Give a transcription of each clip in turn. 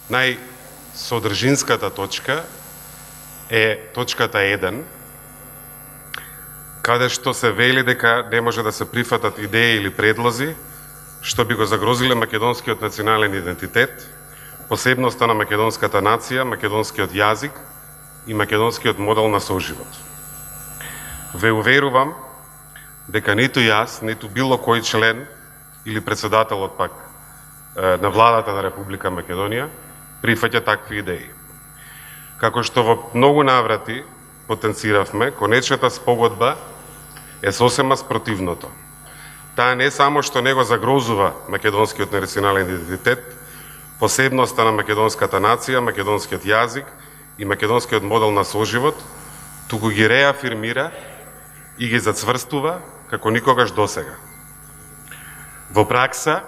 Најсодржинската точка е точката 1, каде што се вели дека не може да се прифатат идеи или предлози што би го загрозиле македонскиот национален идентитет, посебноста на македонската нација, македонскиот јазик и македонскиот модел на соживот. Ве уверувам дека ниту јас, ниту било кој член или председателот пак на владата на Република Македонија прифаќа такви идеи. Како што во многу наврати потенциравме, конечната спогодба е сосема спротивното. Таа не само што не го загрозува македонскиот национален идентитет, посебноста на македонската нација, македонскиот јазик и македонскиот модел на соживот, туку ги реафирмира и ги зацврстува како никогаш досега. Во пракса,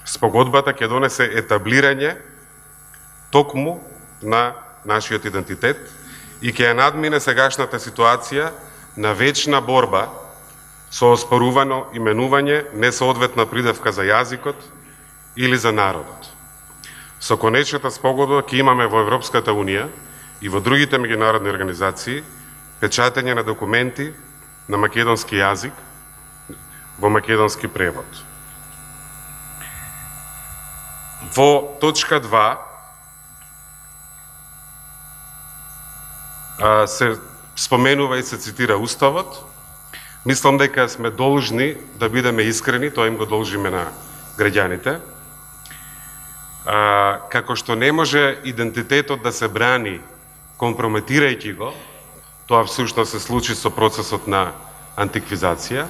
спогодбата ќе донесе етаблирање токму на нашиот идентитет и ќе ја надмине сегашната ситуација на вечна борба со оспорувано именување, несоодветна придавка за јазикот или за народот. Со конечната спогодба ќе имаме во Европската Унија и во другите меѓународни организации печатање на документи на македонски јазик во македонски превод. Во точка 2 се споменува и се цитира Уставот. Мислам дека сме должни да бидеме искрени, тоа им го должиме на граѓаните. Како што не може идентитетот да се брани компрометирајќи го, тоа всушност се случи со процесот на антиквизација,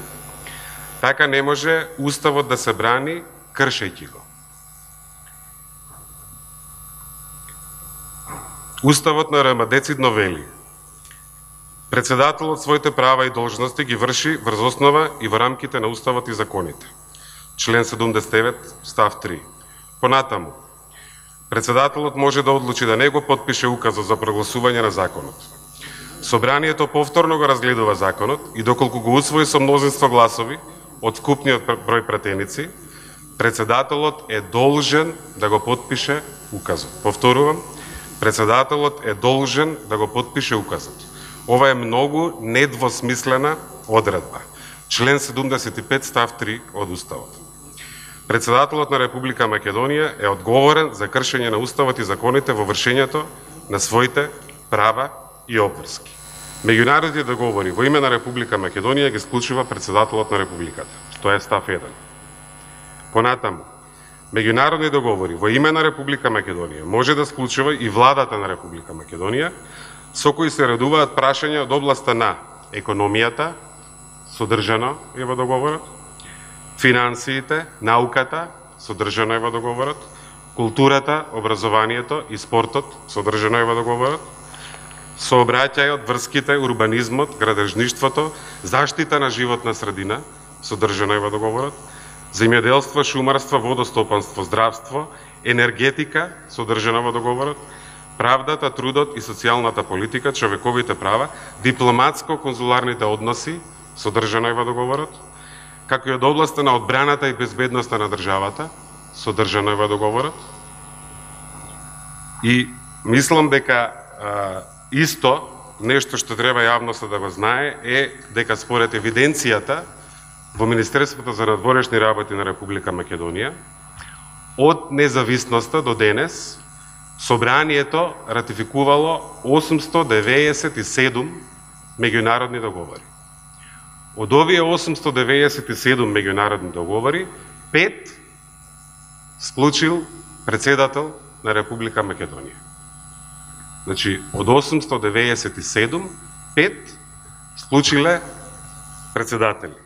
така не може Уставот да се брани кршејќи го. Уставот на РМ децидно вели: председателот своите права и должности ги врши врз основа и во рамките на Уставот и законите. Член 79, став 3. Понатаму, председателот може да одлучи да не го потпише указот за прогласување на законот. Собранието повторно го разгледува законот и доколку го усвои со мнозинство гласови од вкупниот број пратеници, председателот е должен да го потпише указот. Повторувам, председателот е должен да го потпише указот. Ова е многу недвосмислена одредба. Член 75 став 3 од Уставот. Председателот на Република Македонија е одговорен за кршење на Уставот и законите во вршењето на своите права и обврски. Меѓународните договори во име на Република Македонија ги склучува председателот на Републиката. Тоа е став 1. Понатаму, меѓународни договори во име на Република Македонија може да склучува и владата на Република Македонија, со кои се редуваат прашања од областа на економијата, содржано е во договорот, финансиите, науката, содржано е во договорот, културата, образованието и спортот, содржано е во договорот, сообраќајот, врските, урбанизмот, градежништвото, заштита на животна средина, содржано е во договорот, земјоделство, шумарство, водостопанство, здравство, енергетика, содржано во договорот, правдата, трудот и социјалната политика, човековите права, дипломатско-конзуларните односи, содржано е во договорот, како и од областа на одбраната и безбедноста на државата, содржано е во договорот. И мислам дека исто нешто што треба јавноста да го знае е дека според евиденцијата во Министерството за надворешни работи на Република Македонија, од независноста до денес, Собранието ратификувало 897 меѓународни договори. Од овие 897 меѓународни договори, 5 склучил председател на Република Македонија. Значи, од 897, 5 склучиле председатели.